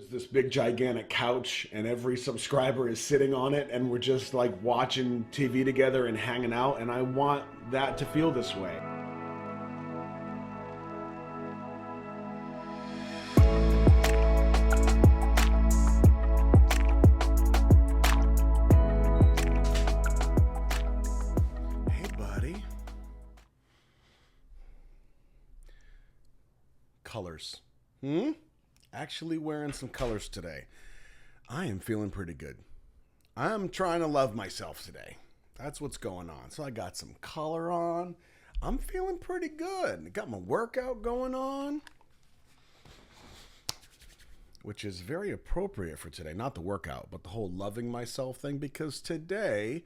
this big gigantic couch and every subscriber is sitting on it and we're just like watching TV together and hanging out, and I want that to feel this way. Hey buddy. Colors. Actually wearing some colors today. I am feeling pretty good. I'm trying to love myself today. That's what's going on. So I got some color on. I'm feeling pretty good. Got my workout going on, which is very appropriate for today. Not the workout, but the whole loving myself thing, because today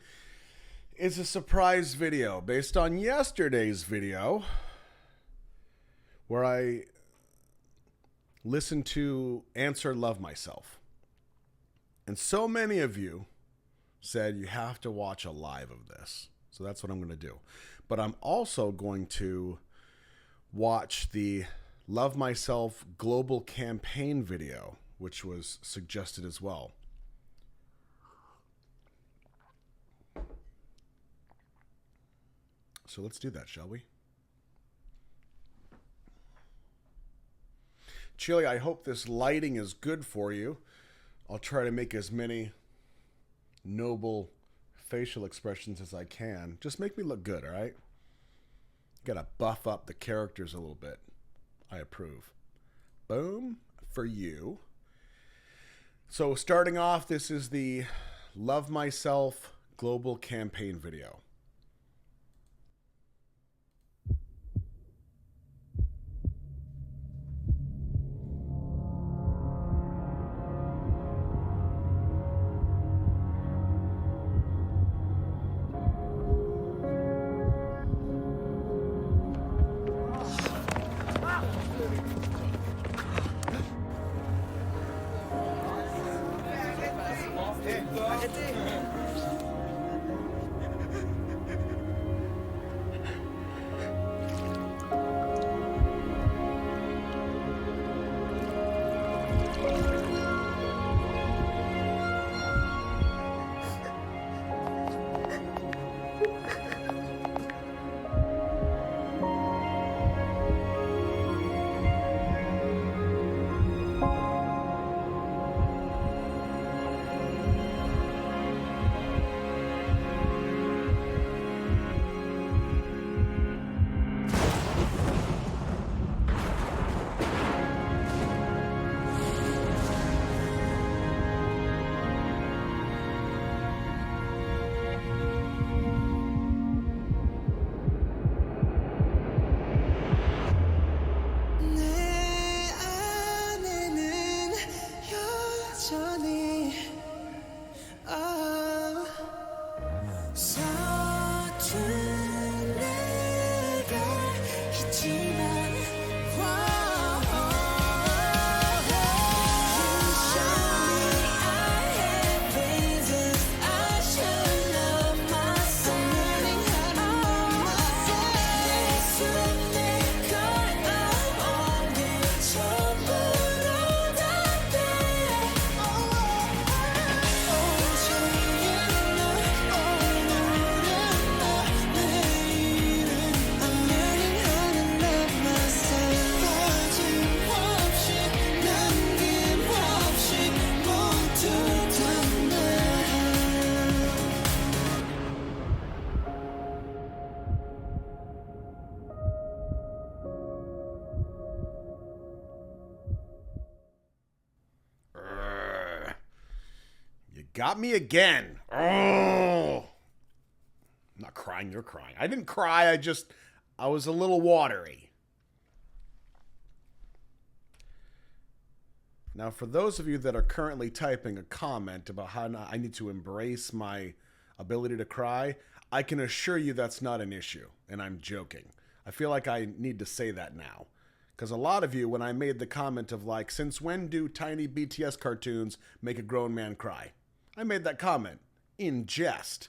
is a surprise video based on yesterday's video where I listen to Answer Love Myself. And so many of you said you have to watch a live of this. So that's what I'm going to do. But I'm also going to watch the Love Myself Global Campaign video, which was suggested as well. So let's do that, shall we? Chili, I hope this lighting is good for you. I'll try to make as many noble facial expressions as I can. Just make me look good, all right? Gotta buff up the characters a little bit. I approve. Boom, for you. So starting off, this is the Love Myself Global Campaign video. Got me again. Oh. I'm not crying, you're crying. I didn't cry, I was a little watery. Now, for those of you that are currently typing a comment about how I need to embrace my ability to cry, I can assure you that's not an issue, and I'm joking. I feel like I need to say that now. Because a lot of you, when I made the comment of like, since when do tiny BTS cartoons make a grown man cry? I made that comment in jest.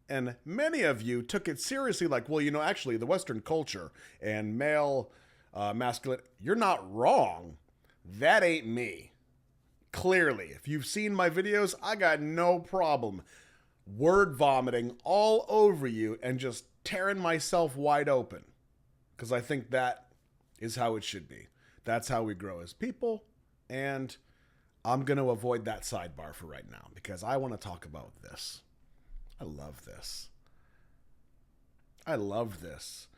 And many of you took it seriously like, well, you know, actually the Western culture and male masculine, you're not wrong. That ain't me. clearly. If you've seen my videos, I got no problem word vomiting all over you and just tearing myself wide open. Because I think that is how it should be. That's how we grow as people. And I'm going to avoid that sidebar for right now because I want to talk about this. I love this. I love this.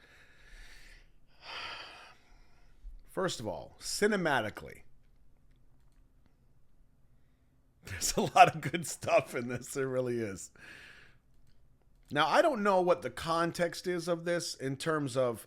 First of all, cinematically, there's a lot of good stuff in this. There really is. Now, I don't know what the context is of this in terms of,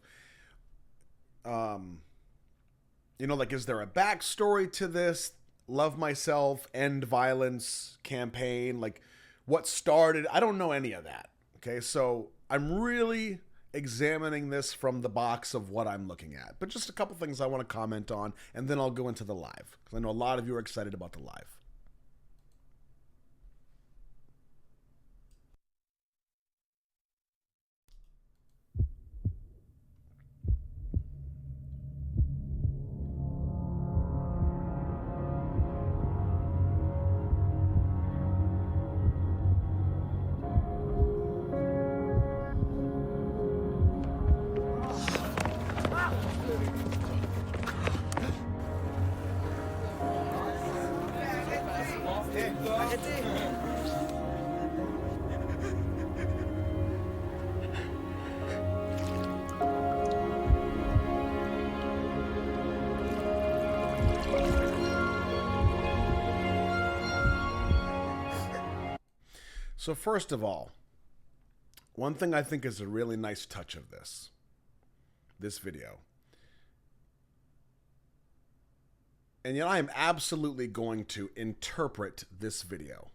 like, is there a backstory to this Love Myself, End Violence campaign? Like, what started? I don't know any of that. Okay, so I'm really examining this from the box of what I'm looking at. But just a couple things I want to comment on, and then I'll go into the live. Because I know a lot of you are excited about the live. So first of all, one thing I think is a really nice touch of this video. And I am absolutely going to interpret this video.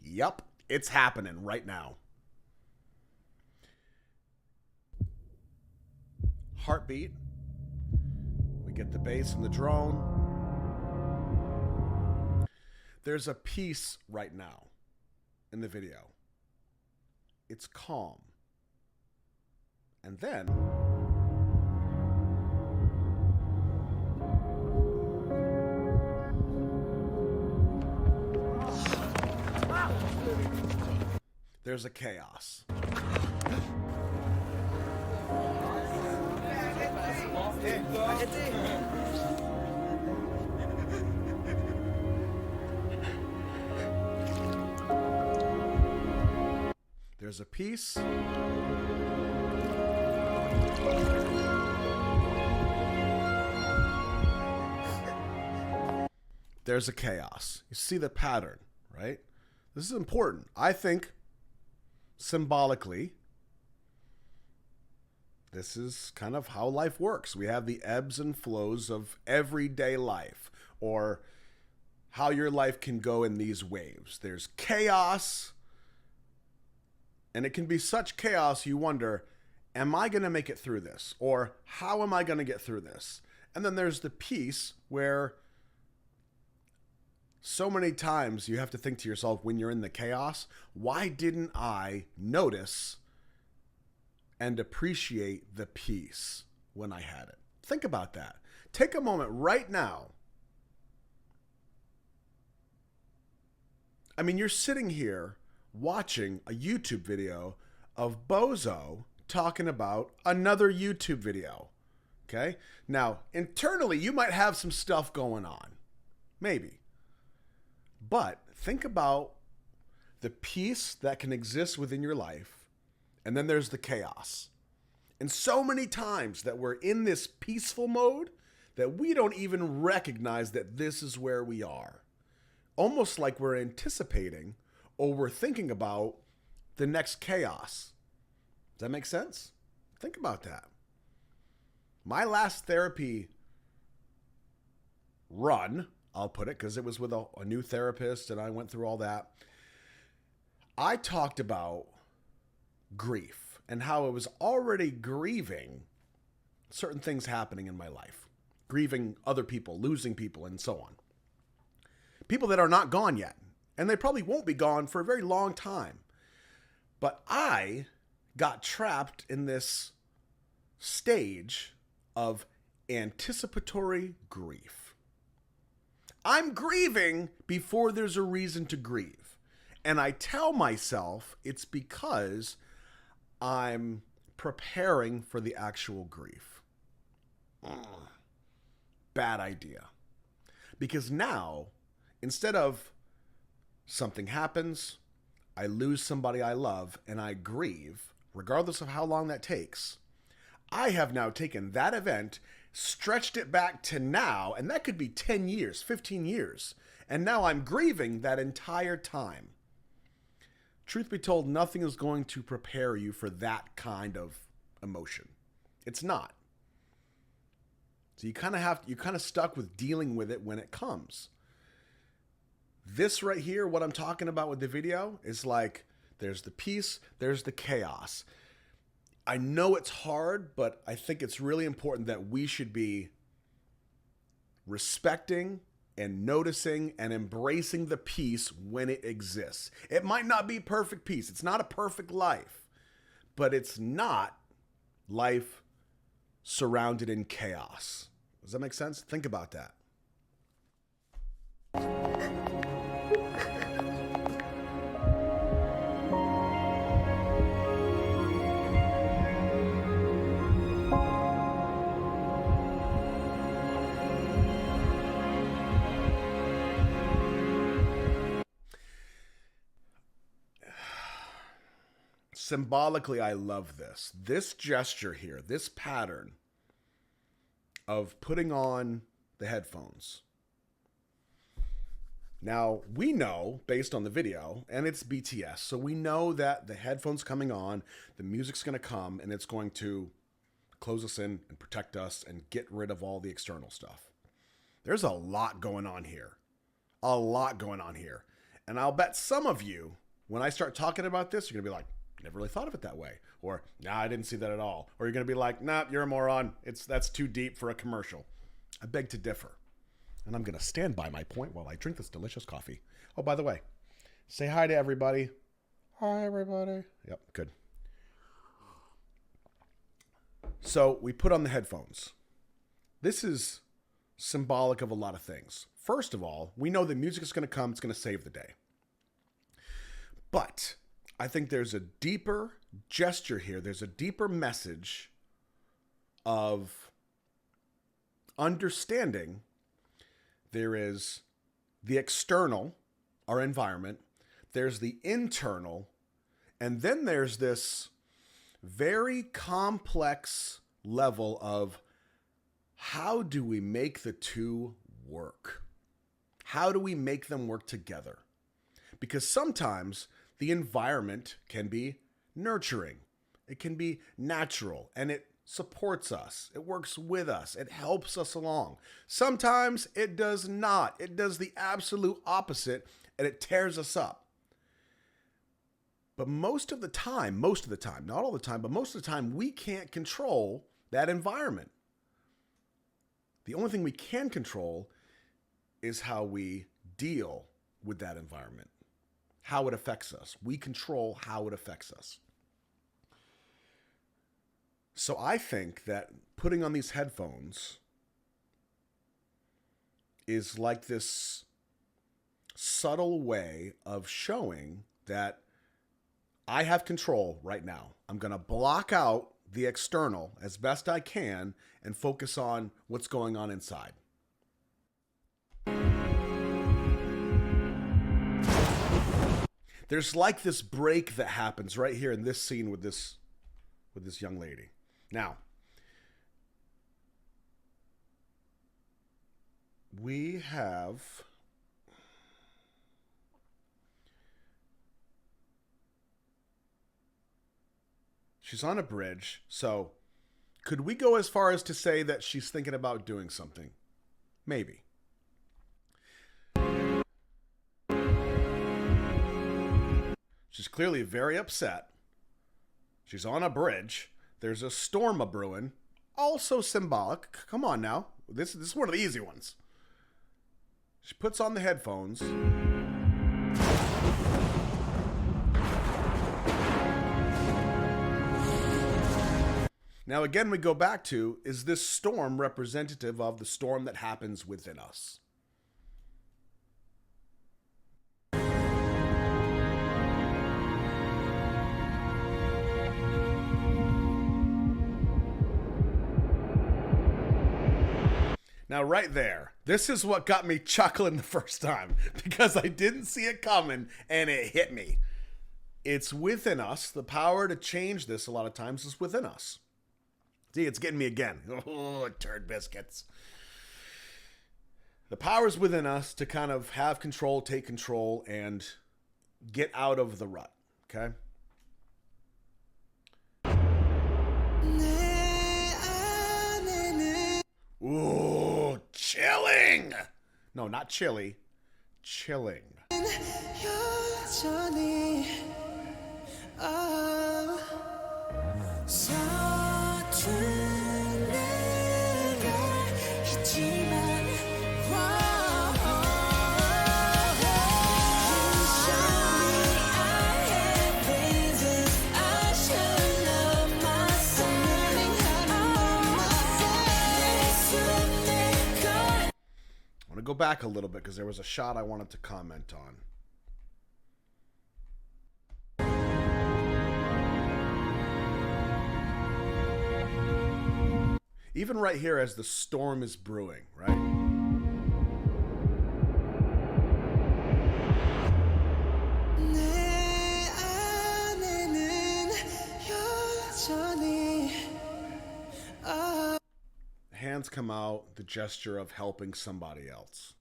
Yup, it's happening right now. Heartbeat. We get the bass and the drone. There's a piece right now in the video. It's calm. And then there's a chaos. There's a peace. There's a chaos. You see the pattern, right? This is important. I think symbolically, this is kind of how life works. We have the ebbs and flows of everyday life, or how your life can go in these waves. There's chaos, and it can be such chaos you wonder, am I going to make it through this? Or how am I going to get through this? And then there's the peace where so many times you have to think to yourself when you're in the chaos, why didn't I notice and appreciate the peace when I had it? Think about that. Take a moment right now. I mean, you're sitting here watching a YouTube video of Bozo talking about another YouTube video. Okay? Now, internally, you might have some stuff going on. Maybe. But think about the peace that can exist within your life, and then there's the chaos. And so many times that we're in this peaceful mode that we don't even recognize that this is where we are. Almost like we're anticipating or we're thinking about the next chaos. Does that make sense? Think about that. My last therapy run, I'll put it, because it was with a new therapist and I went through all that. I talked about grief and how I was already grieving certain things happening in my life. Grieving other people, losing people, and so on. People that are not gone yet. And they probably won't be gone for a very long time. But I got trapped in this stage of anticipatory grief. I'm grieving before there's a reason to grieve. And I tell myself it's because I'm preparing for the actual grief. Bad idea. Because now, instead of something happens, I lose somebody I love, and I grieve, regardless of how long that takes, I have now taken that event, stretched it back to now, and that could be 10 years, 15 years, and now I'm grieving that entire time. Truth be told, nothing is going to prepare you for that kind of emotion. It's not. So you're kind of stuck with dealing with it when it comes. This right here, what I'm talking about with the video, is like, there's the peace, there's the chaos. I know it's hard, but I think it's really important that we should be respecting and noticing and embracing the peace when it exists. It might not be perfect peace. It's not a perfect life, but it's not life surrounded in chaos. Does that make sense? Think about that. Symbolically, I love this. This gesture here, this pattern of putting on the headphones. Now, we know, based on the video, and it's BTS, so we know that the headphones coming on, the music's going to come, and it's going to close us in and protect us and get rid of all the external stuff. There's a lot going on here. A lot going on here. And I'll bet some of you, when I start talking about this, you're going to be like, never really thought of it that way. Or, nah, I didn't see that at all. Or you're going to be like, nah, you're a moron. That's too deep for a commercial. I beg to differ. And I'm going to stand by my point while I drink this delicious coffee. Oh, by the way, say hi to everybody. Hi, everybody. Yep, good. So we put on the headphones. This is symbolic of a lot of things. First of all, we know the music is going to come. It's going to save the day. But I think there's a deeper gesture here. There's a deeper message of understanding. There is the external, our environment. There's the internal. And then there's this very complex level of how do we make the two work? How do we make them work together? Because sometimes the environment can be nurturing. It can be natural, and it supports us. It works with us. It helps us along. Sometimes it does not. It does the absolute opposite, and it tears us up. But most of the time, not all the time, but most of the time, we can't control that environment. The only thing we can control is how we deal with that environment. How it affects us. We control how it affects us. So I think that putting on these headphones is like this subtle way of showing that I have control right now. I'm going to block out the external as best I can and focus on what's going on inside. There's like this break that happens right here in this scene with this young lady. Now, we have she's on a bridge, so could we go as far as to say that she's thinking about doing something? Maybe. She's clearly very upset. She's on a bridge. There's a storm a-brewing. Also symbolic. Come on now. This is one of the easy ones. She puts on the headphones. Now again, we go back to, is this storm representative of the storm that happens within us? Now, right there, this is what got me chuckling the first time because I didn't see it coming and it hit me. It's within us. The power to change this a lot of times is within us. See, it's getting me again. Oh, turd biscuits. The power is within us to kind of have control, take control, and get out of the rut. Okay? Ooh, chilling. No, not chilly. Chilling. I want to go back a little bit because there was a shot I wanted to comment on. Even right here as the storm is brewing, right? Hands come out, the gesture of helping somebody else.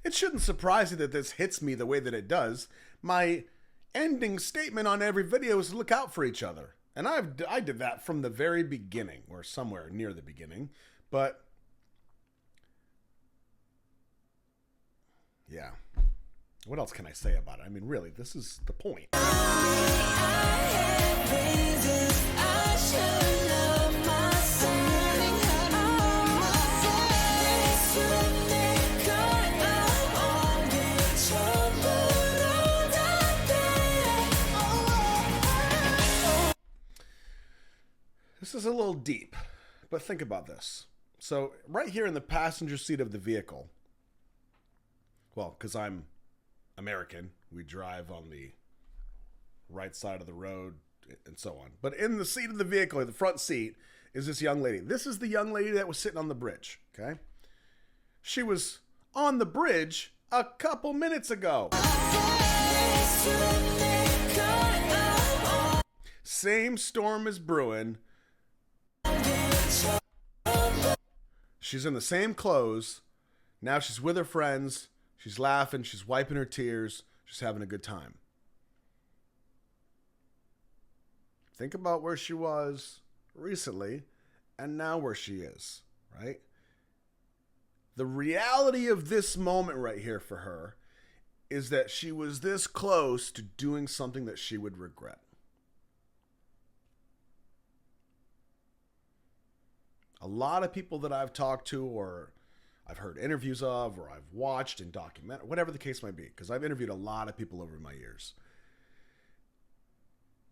It shouldn't surprise you that this hits me the way that it does. My ending statement on every video is look out for each other. And I did that from the very beginning, or somewhere near the beginning. But yeah, what else can I say about it? I mean, really, this is the point. This is a little deep, but think about this. So right here in the passenger seat of the vehicle, well, because I'm American, we drive on the right side of the road and so on. But in the seat of the vehicle, the front seat, is this young lady. This is the young lady that was sitting on the bridge, okay? She was on the bridge a couple minutes ago. Same storm is brewing. She's in the same clothes. Now she's with her friends. She's laughing. She's wiping her tears. She's having a good time. Think about where she was recently and now where she is, right? The reality of this moment right here for her is that she was this close to doing something that she would regret. A lot of people that I've talked to or I've heard interviews of or I've watched in documentary, whatever the case might be, because I've interviewed a lot of people over my years.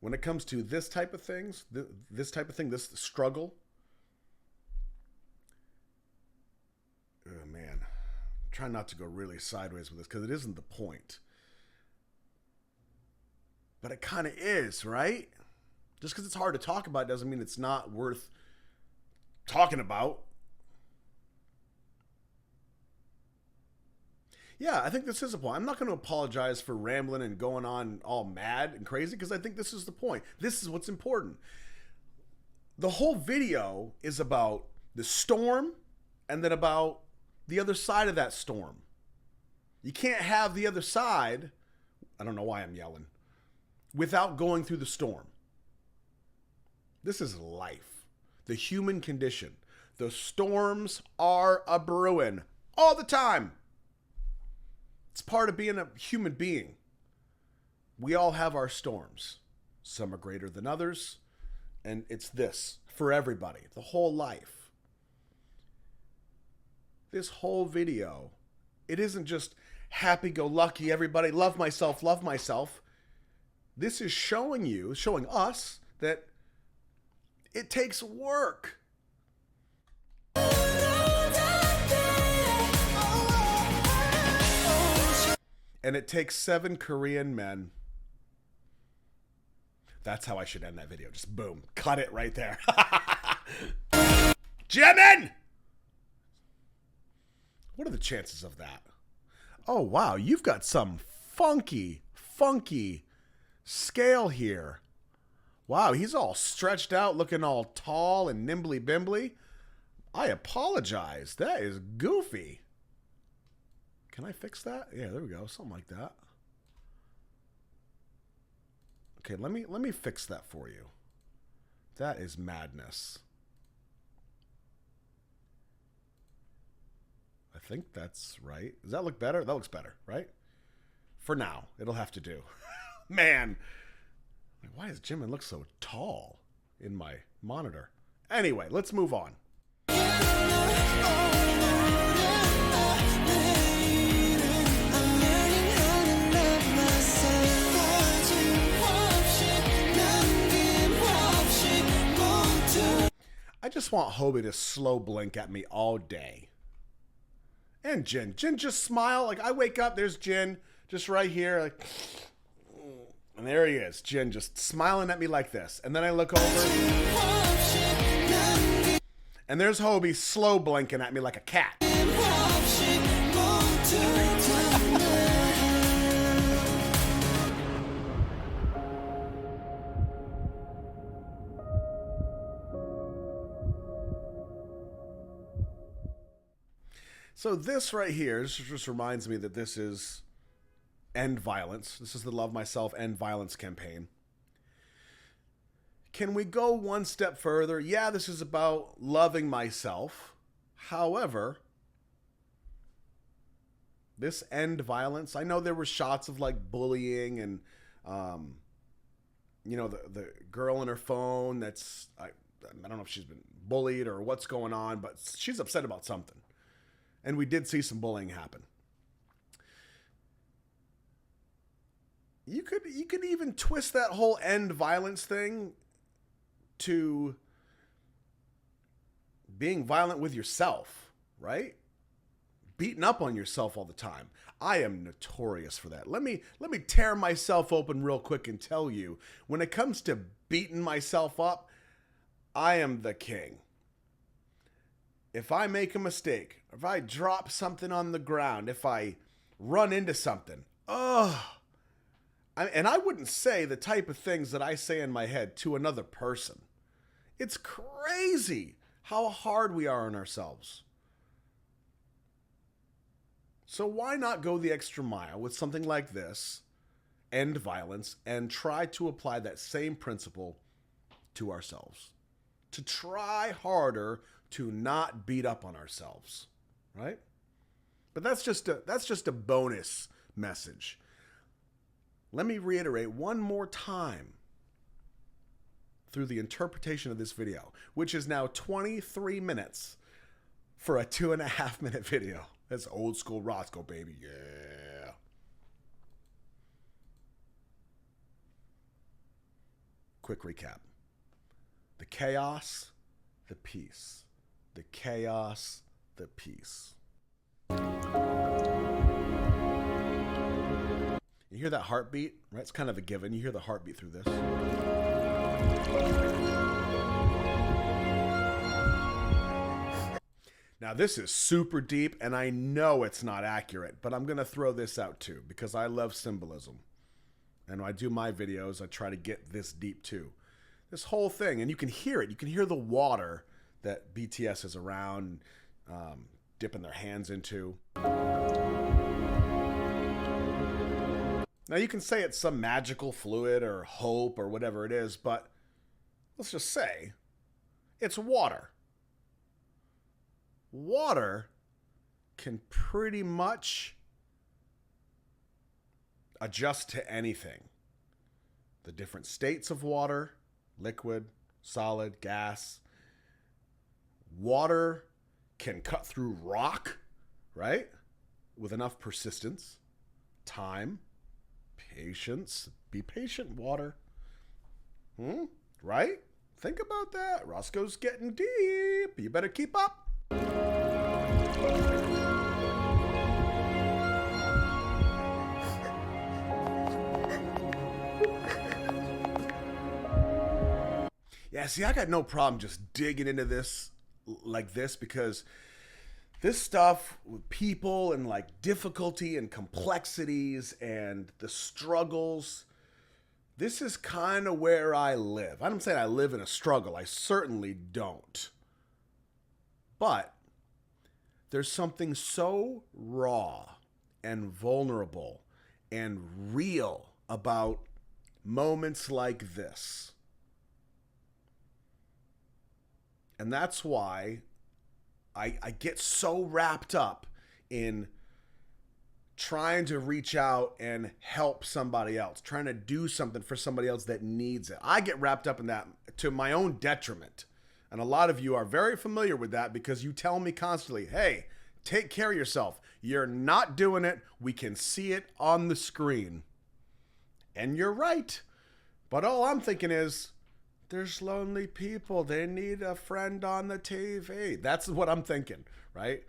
When it comes to this type of things, this struggle, oh man, try not to go really sideways with this because it isn't the point. But it kind of is, right? Just because it's hard to talk about doesn't mean it's not worth talking about. Yeah, I think this is a point. I'm not going to apologize for rambling and going on all mad and crazy because I think this is the point. This is what's important. The whole video is about the storm and then about the other side of that storm. You can't have the other side, I don't know why I'm yelling, without going through the storm. This is life. The human condition. The storms are a brewing all the time. It's part of being a human being. We all have our storms. Some are greater than others. And it's this for everybody, the whole life. This whole video, it isn't just happy-go-lucky, everybody, love myself, love myself. This is showing you, showing us that it takes work. And it takes 7 Korean men. That's how I should end that video. Just boom. Cut it right there. Jimin! What are the chances of that? Oh, wow. You've got some funky scale here. Wow, he's all stretched out, looking all tall and nimbly-bimbly. I apologize. That is goofy. Can I fix that? Yeah, there we go. Something like that. Okay, let me fix that for you. That is madness. I think that's right. Does that look better? That looks better, right? For now, it'll have to do. Man, why does Jimin look so tall in my monitor? Anyway, let's move on. I just want Hobie to slow blink at me all day. And Jin. Jin just smile. Like, I wake up, there's Jin just right here. Like, and there he is. Jin just smiling at me like this. And then I look over. And there's Hobie slow blinking at me like a cat. So this right here, this just reminds me that this is End Violence. This is the Love Myself End Violence campaign. Can we go one step further? Yeah, this is about loving myself. However, this End Violence, I know there were shots of like bullying and, you know, the girl on her phone that's, I don't know if she's been bullied or what's going on, but she's upset about something. And we did see some bullying happen. You could even twist that whole End Violence thing to being violent with yourself, right? Beating up on yourself all the time. I am notorious for that. Let me tear myself open real quick and tell you, when it comes to beating myself up, I am the king. If I make a mistake, if I drop something on the ground, if I run into something, and I wouldn't say the type of things that I say in my head to another person. It's crazy how hard we are on ourselves. So why not go the extra mile with something like this, End Violence, and try to apply that same principle to ourselves? To try harder to not beat up on ourselves, right? But that's just a bonus message. Let me reiterate one more time through the interpretation of this video, which is now 23 minutes for a 2.5 minute video. That's old school Roscoe, baby. Yeah. Quick recap. The chaos, the peace. The chaos, the peace. You hear that heartbeat, right? It's kind of a given. You hear the heartbeat through this. Now, this is super deep, and I know it's not accurate, but I'm going to throw this out too, because I love symbolism. And when I do my videos, I try to get this deep too. This whole thing, and you can hear it. You can hear the water that BTS is around, dipping their hands into. Now, you can say it's some magical fluid or hope or whatever it is, but let's just say it's water. Water can pretty much adjust to anything. The different states of water, liquid, solid, gas. Water can cut through rock, right? With enough persistence, time, patience. Be patient, water. Right? Think about that. Roscoe's getting deep. You better keep up. Yeah, see, I got no problem just digging into this like this because this stuff with people and like difficulty and complexities and the struggles, this is kind of where I live. I'm saying I live in a struggle. I certainly don't. But there's something so raw and vulnerable and real about moments like this. And that's why I get so wrapped up in trying to reach out and help somebody else, trying to do something for somebody else that needs it. I get wrapped up in that to my own detriment. And a lot of you are very familiar with that because you tell me constantly, hey, take care of yourself. You're not doing it. We can see it on the screen. And you're right. But all I'm thinking is, there's lonely people. They need a friend on the TV. That's what I'm thinking, right?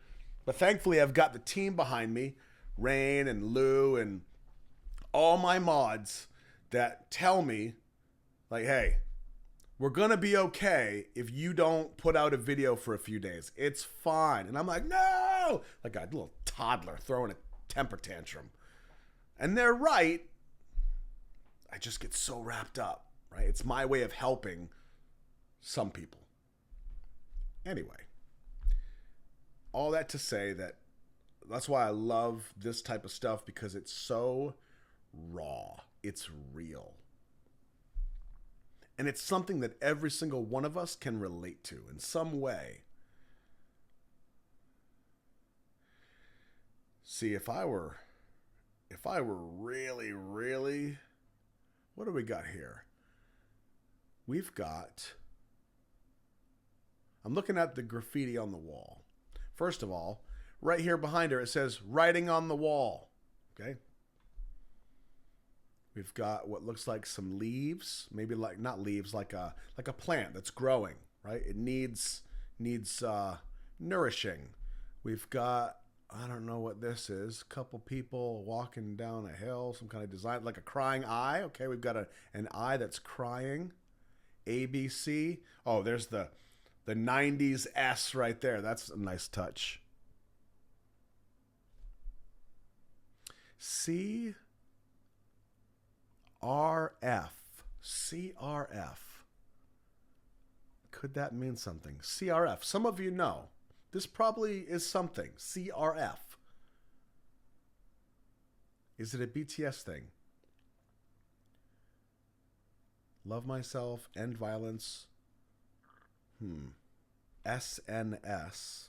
But thankfully, I've got the team behind me, Rain and Lou and all my mods that tell me, like, hey, we're going to be okay if you don't put out a video for a few days. It's fine. And I'm like, no! Like a little toddler throwing a temper tantrum. And they're right. I just get so wrapped up. Right? It's my way of helping some people. Anyway, all that to say that's why I love this type of stuff because it's so raw. It's real. And it's something that every single one of us can relate to in some way. See, if I were really, really, what do we got here? We've got, I'm looking at the graffiti on the wall. First of all, right here behind her, it says writing on the wall. Okay. We've got what looks like some leaves, maybe like not leaves, like a plant that's growing, right? It needs nourishing. We've got, I don't know what this is, a couple people walking down a hill, some kind of design, like a crying eye. Okay, we've got an eye that's crying. ABC. Oh, there's the 90s S right there. That's a nice touch. CRF. CRF. Could that mean something? CRF. Some of you know. This probably is something. CRF. Is it a BTS thing? Love myself, end violence. SNS.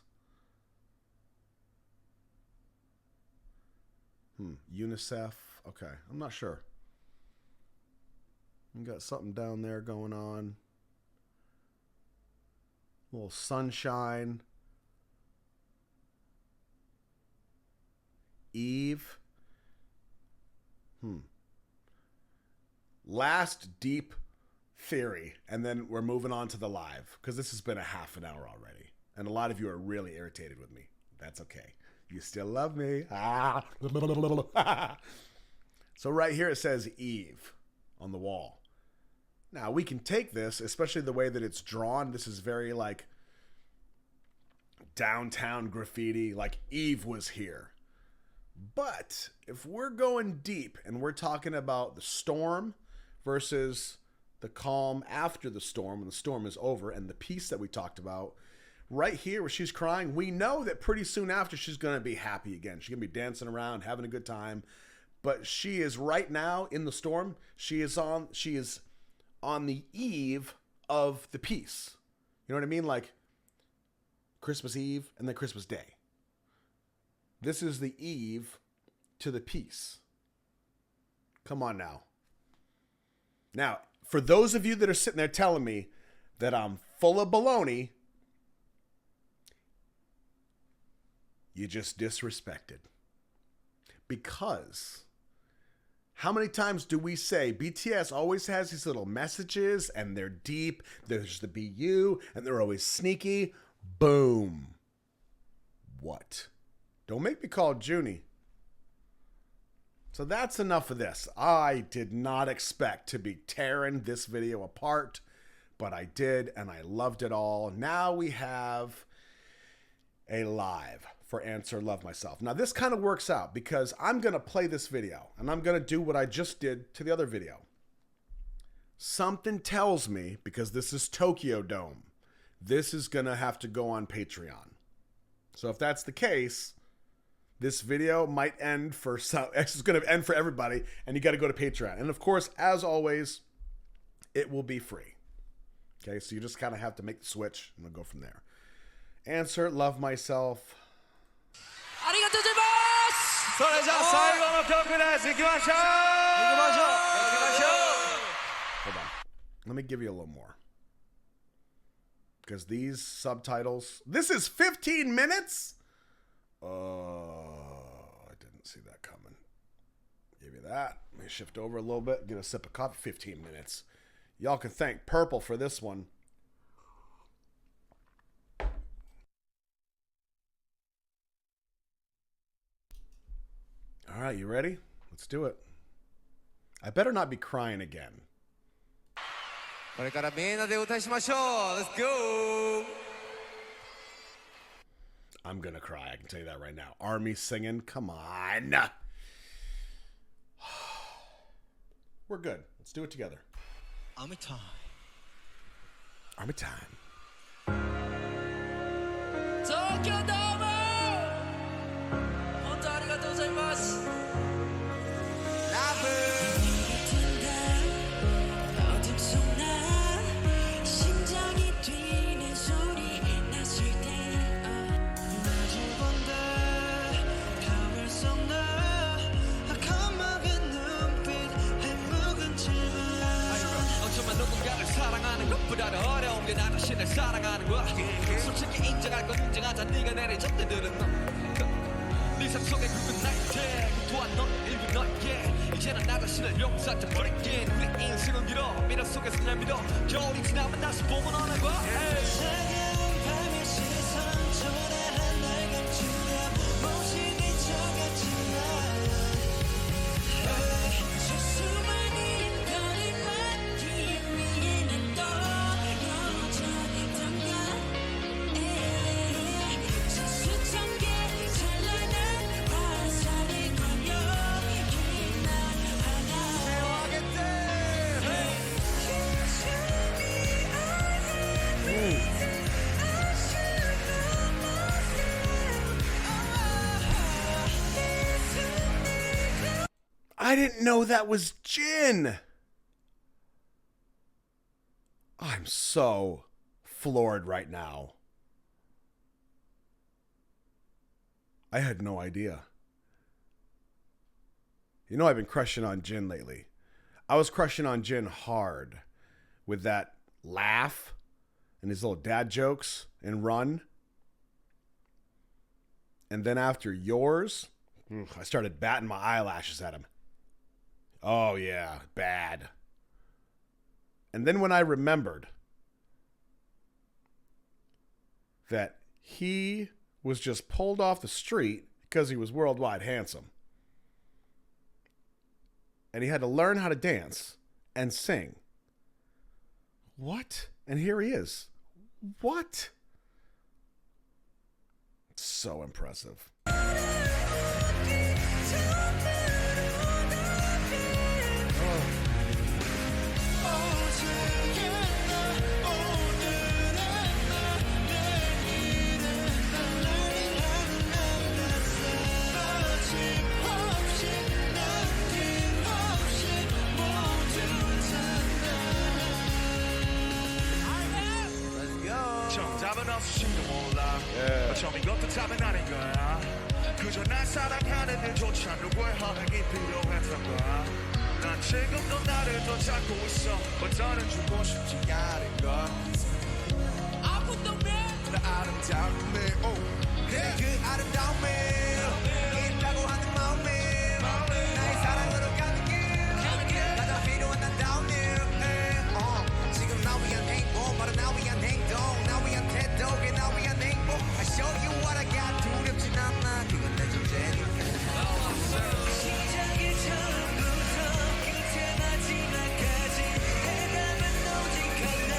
UNICEF. Okay, I'm not sure. We got something down there going on. A little sunshine. Eve. Last deep theory, and then we're moving on to the live because this has been a half an hour already, and a lot of you are really irritated with me. That's okay. You still love me. So right here it says Eve on the wall. Now we can take this, especially the way that it's drawn. This is very like downtown graffiti, like Eve was here. But if we're going deep and we're talking about the storm versus the calm after the storm, when the storm is over, and the peace that we talked about, right here where she's crying, we know that pretty soon after she's going to be happy again. She's going to be dancing around, having a good time. But she is right now in the storm. She is on the eve of the peace. You know what I mean? Like Christmas Eve and then Christmas Day. This is the eve to the peace. Come on now. Now, for those of you that are sitting there telling me that I'm full of baloney, you just disrespected. Because how many times do we say BTS always has these little messages and they're deep, there's the BU, and they're always sneaky? Boom. What? Don't make me call Junie. So that's enough of this. I did not expect to be tearing this video apart, but I did, and I loved it all. Now we have a live for Answer Love Myself. Now, this kind of works out because I'm going to play this video, and I'm going to do what I just did to the other video. Something tells me, because this is Tokyo Dome, this is going to have to go on Patreon. So if that's the case, this video might end for some, it's going to end for everybody, and you got to go to Patreon. And of course, as always, it will be free. Okay, so you just kind of have to make the switch, and we'll go from there. Answer Love Myself. Hold on. Let me give you a little more. Because these subtitles... This is 15 minutes? Oh, I didn't see that coming. Give you that. Let me shift over a little bit. Get a sip of coffee. 15 minutes. Y'all can thank Purple for this one. All right, you ready? Let's do it. I better not be crying again. Let's go. I'm gonna cry, I can tell you that right now. Army singing, come on. We're good. Let's do it together. Army time. Army time. Tokyo Dome. Hontou arigatou gozaimasu. 사랑하는 것보다 더 어려운 게 나 자신을 사랑하는 거야. 솔직히 인정할 건 인정하자. 네가 내를 젖대드는 너. 네 삶 속에 그건 나인데 그 또한 넌 일부 너에게 이제는 나 자신을 용서하자 버리긴. 우리 인생은 길어 미련 속에서 날 믿어. 겨울이 지나면 다시 봄은 오는 거야. 차가운 밤의 시선 초라한 날 감추려 몹시 미쳐갔지만 I didn't know that was Jin. I'm so floored right now. I had no idea. You know, I've been crushing on Jin lately. I was crushing on Jin hard with that laugh and his little dad jokes and Run. And then after Yours, I started batting my eyelashes at him. Oh, yeah, bad. And then when I remembered that he was just pulled off the street because he was worldwide handsome, and he had to learn how to dance and sing. What? And here he is. What? So impressive. 처음인 것도 답은 아닌 거야. 그저 날 사랑하는 일조차 누구의 허락이 필요했던 거야. 난 지금도 나를 더 찾고 있어. 더는 주고 싶지 않은 걸. 아무도 나 아름다움에 그 아름다움에 있다고 하는 마음에 나의 사랑으로 가는 길 가장 필요한 난다운 일 지금 나 위한 행복 바로 나 위한 행동 나 위한 태도에 나 위한 행복 I show you what I got 두렵진 않아 그건 내 존재니까 시작이 처음부터 끝의 마지막까지 해가면 오직 하나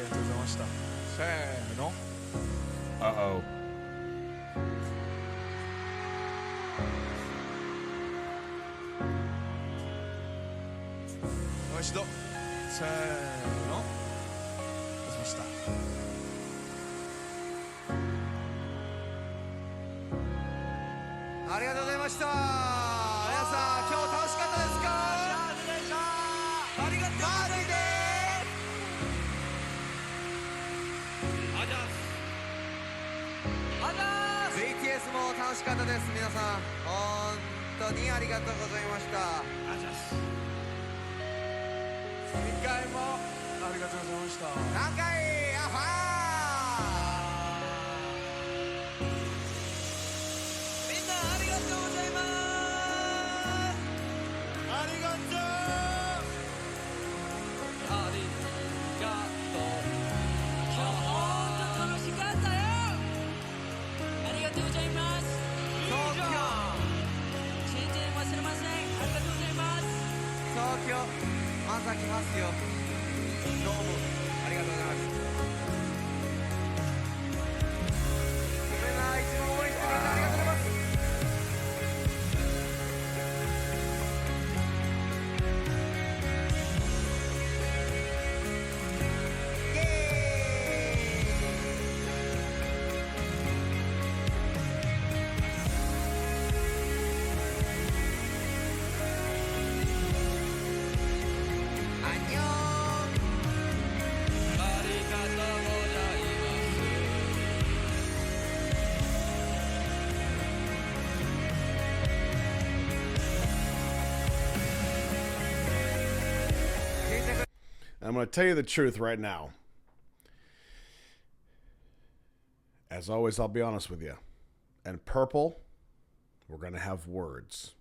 りがとうございました。せーの。 Uh-oh. もう一度。せーの。お疲れ様でした。ありがとうございました。皆さん今日楽しかったですか？ありがとうございます。マジでありがとうございます。 BTS も楽しかったです。皆さん本当にありがとうございました。ありがとうございます。2回もありがとうございました。何回アハー。みんなありがとうございます。ありがとう。ありがとう。今日本当楽しかったよ。ありがとうございます。東京全然忘れません。ありがとうございます。東京また来ますよ。どうもありがとうございます。みんないつも応援してくれてありがとうございます。イエーイ。アンニョン。ありがとうございます。I'm going to tell you the truth right now. As always, I'll be honest with you. And Purple, we're going to have words.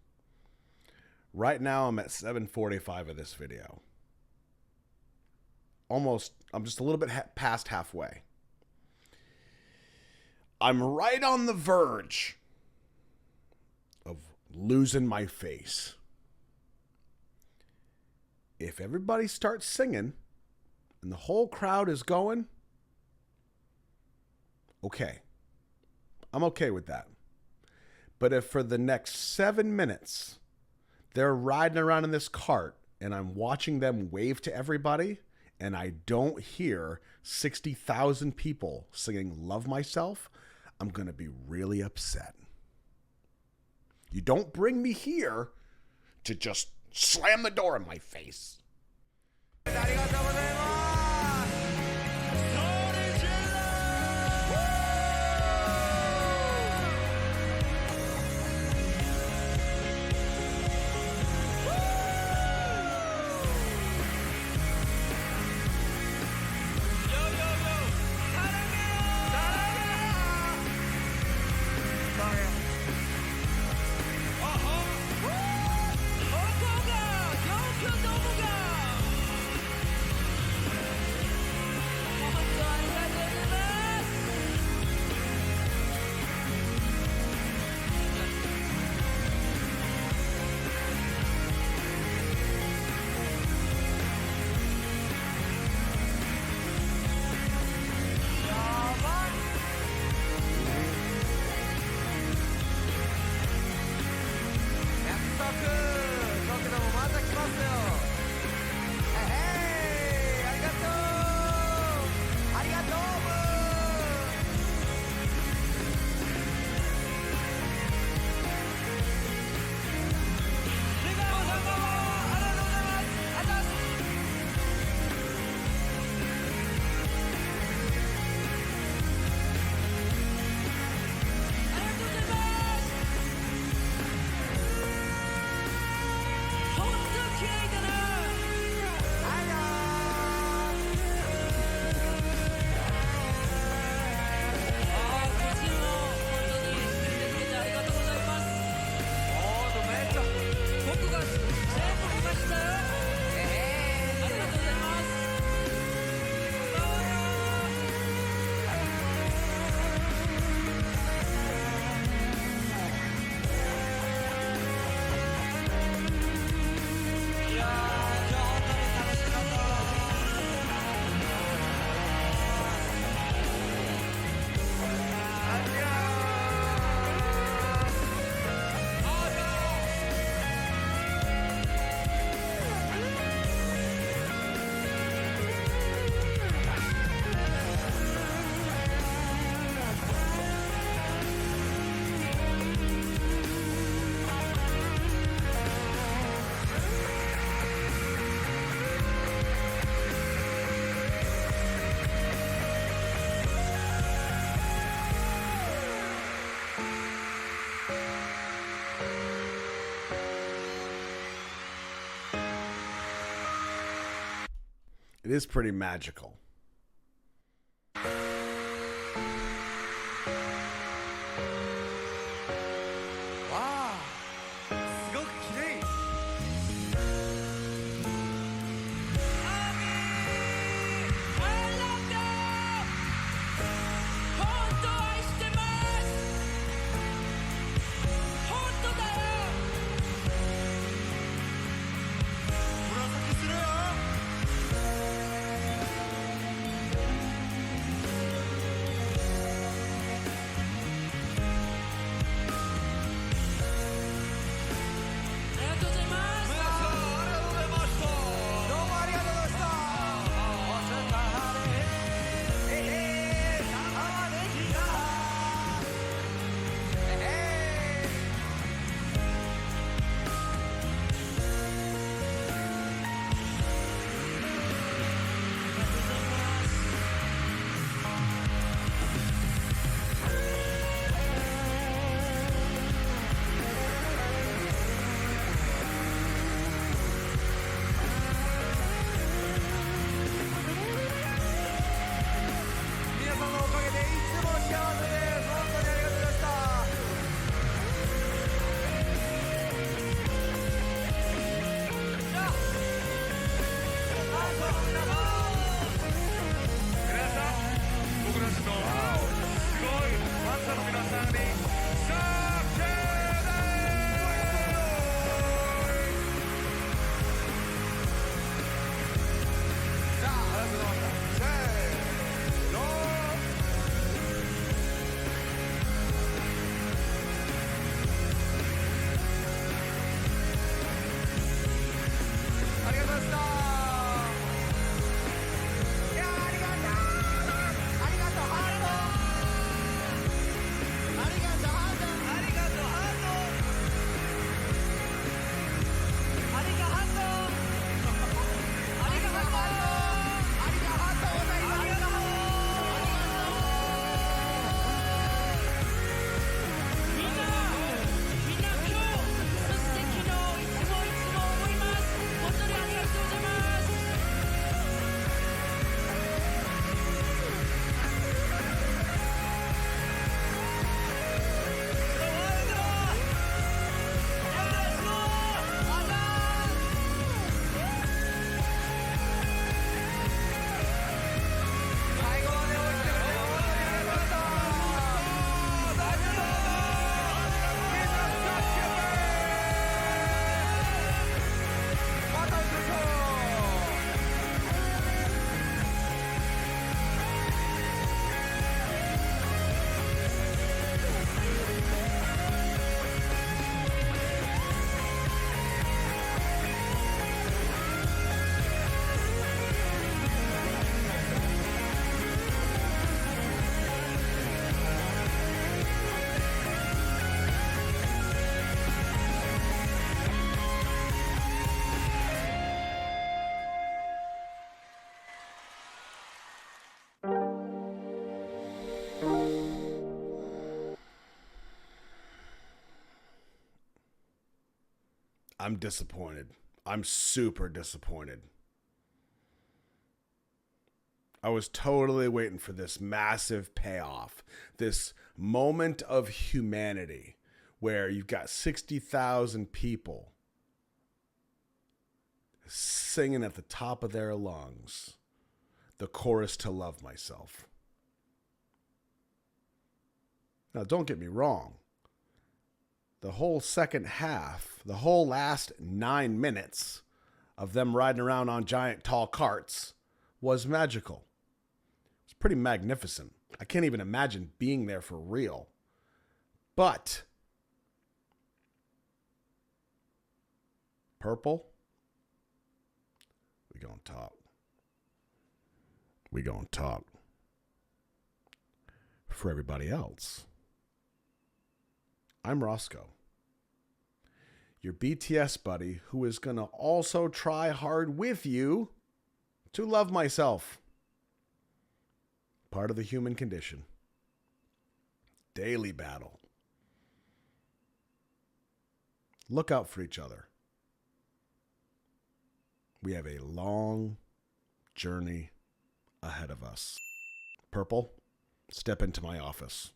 Right now, I'm at 7:45 of this video. I'm just a little bit past halfway. I'm right on the verge of losing my face. If everybody starts singing and the whole crowd is going, okay. I'm okay with that. But if for the next 7 minutes they're riding around in this cart and I'm watching them wave to everybody and I don't hear 60,000 people singing Love Myself, I'm going to be really upset. You don't bring me here to just slam the door in my face. ありがとうございます。それじゃあ It is pretty magical. 와, すごく綺麗。I love you. 本当愛してます。本当だよ。紫するよ。I'm disappointed. I'm super disappointed. I was totally waiting for this massive payoff, this moment of humanity where you've got 60,000 people singing at the top of their lungs the chorus to Love Myself. Now, don't get me wrong. The whole second half, the whole last 9 minutes of them riding around on giant tall carts was magical. It's pretty magnificent. I can't even imagine being there for real. But Purple, we gonna talk. We gonna talk. For everybody else, I'm Roscoe, your BTS buddy who is going to also try hard with you to love myself. Part of the human condition. Daily battle. Look out for each other. We have a long journey ahead of us. Purple, step into my office.